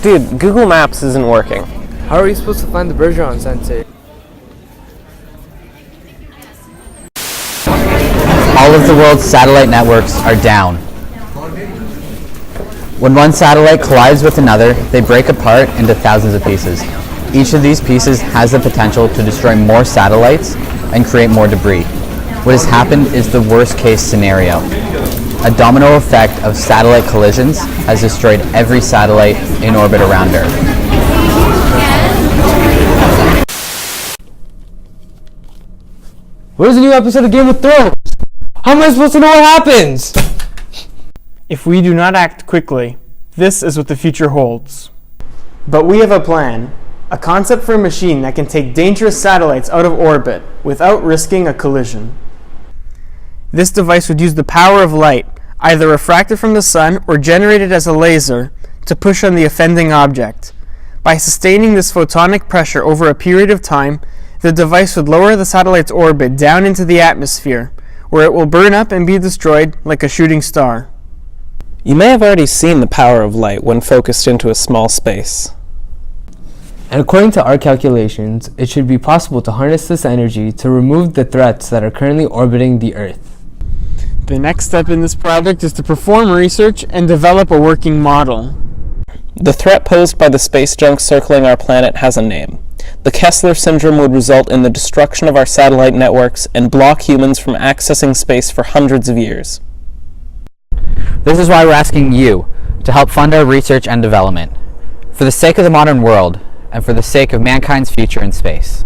Dude, Google Maps isn't working. How are we supposed to find the Bergeron sensei? All of the world's satellite networks are down. When one satellite collides with another, they break apart into thousands of pieces. Each of these pieces has the potential to destroy more satellites and create more debris. What has happened is the worst case scenario. A domino effect of satellite collisions has destroyed every satellite in orbit around Earth. Where's the new episode of Game of Thrones? How am I supposed to know what happens? If we do not act quickly, this is what the future holds. But we have a plan, a concept for a machine that can take dangerous satellites out of orbit without risking a collision. This device would use the power of light, either refracted from the sun or generated as a laser, to push on the offending object. By sustaining this photonic pressure over a period of time, the device would lower the satellite's orbit down into the atmosphere, where it will burn up and be destroyed like a shooting star. You may have already seen the power of light when focused into a small space. And according to our calculations, it should be possible to harness this energy to remove the threats that are currently orbiting the Earth. The next step in this project is to perform research and develop a working model. The threat posed by the space junk circling our planet has a name. The Kessler syndrome would result in the destruction of our satellite networks and block humans from accessing space for hundreds of years. This is why we're asking you to help fund our research and development, for the sake of the modern world and for the sake of mankind's future in space.